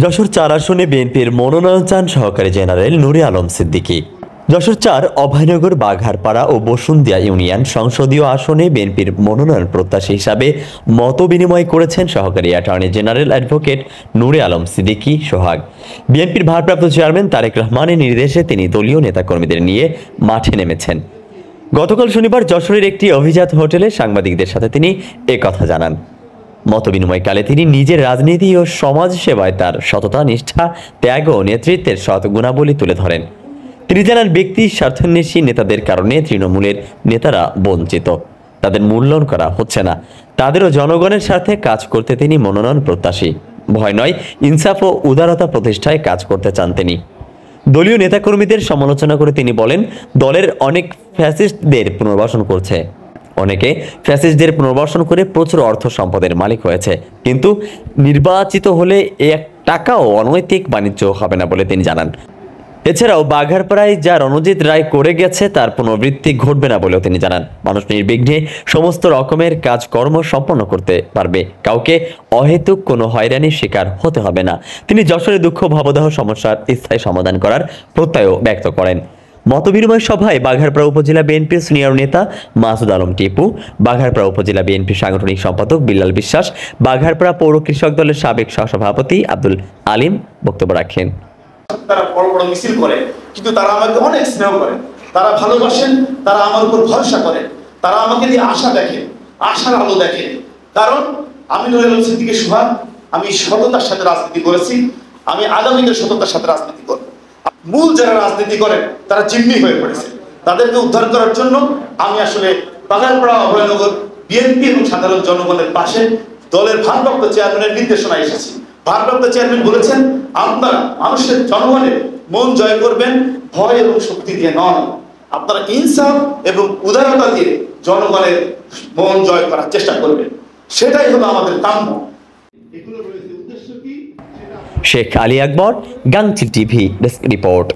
যশোর ৪ আসনে বিএনপির মনোনয়ন চান সহকারী জেনারেল নুরে আলম সিদ্দিকী। যশোর ৪ অভয়নগর, বাঘারপাড়া ও বসুন্ধিয়া ইউনিয়ন সংসদীয় আসনে বিএনপির মনোনয়ন প্রত্যাশী হিসাবে মত বিনিময় করেছেন সহকারী অ্যাটর্নি জেনারেল অ্যাডভোকেট নুরে আলম সিদ্দিকী সোহাগ। বিএনপির ভারপ্রাপ্ত চেয়ারম্যান তারেক রহমানের নির্দেশে তিনি দলীয় নেতাকর্মীদের নিয়ে মাঠে নেমেছেন। গতকাল শনিবার যশোরের একটি অভিজাত হোটেলে সাংবাদিকদের সাথে তিনি একথা জানান। মতবিনিময়কালে তিনি নিজের রাজনীতি ও সমাজ সেবায় তার সততা, নিষ্ঠা, ত্যাগ ও নেতৃত্বের সৎ গুণাবলী তুলে ধরেন। তিনি জানান, ব্যক্তি স্বার্থান্বেষী নেতাদের কারণে তৃণমূলের নেতারা বঞ্চিত, তাদের মূল্যায়ন করা হচ্ছে না। তাদেরও জনগণের স্বার্থে কাজ করতে তিনি মনোনয়ন প্রত্যাশী। ভয় নয়, ইনসাফ ও উদারতা প্রতিষ্ঠায় কাজ করতে চান তিনি। দলীয় নেতাকর্মীদের সমালোচনা করে তিনি বলেন, দলের অনেক ফ্যাসিস্টদের পুনর্বাসন করছে, অনেকে ফ্যাসিস্টদের পুনর্বাসন করে প্রচুর অর্থ সম্পদের মালিক হয়েছে, কিন্তু নির্বাচিত হলে এক টাকাও অনৈতিক বাণিজ্য হবে না বলে তিনি জানান। এছাড়াও বাঘারপাড়ায় যা রণজিৎ রায় করে গেছে তার পুনরাবৃত্তি ঘটবে না বলেও তিনি জানান। মানুষ নির্বিঘ্নে সমস্ত রকমের কাজকর্ম সম্পন্ন করতে পারবে, কাউকে অহেতুক কোনো হয়রানির শিকার হতে হবে না। তিনি যশোরে দুঃখ ভাবদাহ সমস্যার স্থায়ী সমাধান করার প্রত্যয়ও ব্যক্ত করেন। মতবিনিময় সভায় বাঘারপাড়া উপজেলা বিএনপির সিনিয়র নেতা মাসুদ আলম টিপু, বাঘারপাড়া উপজেলা বিএনপির সাংগঠনিক সম্পাদক বিল্লাল বিশ্বাস, বাঘারপাড়া পৌর কৃষক দলের সাবেক সহসভাপতি আব্দুল আলিম বক্তব্য রাখেন। তারা বড় বড় মিছিল করে, কিন্তু তারা আমাকে অনেক স্নেহ করে, তারা ভালোবাসেন, তারা আমার উপর ভরসা করে, তারা আমাকে দিয়ে আশা দেখে, আশার আলো দেখে। কারণ আমি নুরে আলম সিদ্দিকী সোহাগ, আমি সততার সাথে রাজনীতি করেছি, আমি আগামীতে সততার সাথে রাজনীতি করব। মূল যারা রাজনীতি করেন তারা জিম্মি হয়ে পড়েছে, তাদেরকে উদ্ধার করার জন্য আমি আসলে বাঘারপাড়া অভয়নগর বিএনপি এবং সাধারণ জনগণের পাশে দলের ভারপ্রাপ্ত চেয়ারম্যানের নির্দেশনায় এসেছি। ভারপ্রাপ্ত চেয়ারম্যান বলেছেন, আপনারা মানুষের জনগণের মন জয় করবেন ভয় এবং শক্তি দিয়ে নয়, আপনারা ইনসাফ এবং উদারতা দিয়ে জনগণের মন জয় করার চেষ্টা করবেন, সেটাই হলো আমাদের কাম্য। শেখ আলী আকবর, গাংচিল টিভি ডেস্ক রিপোর্ট।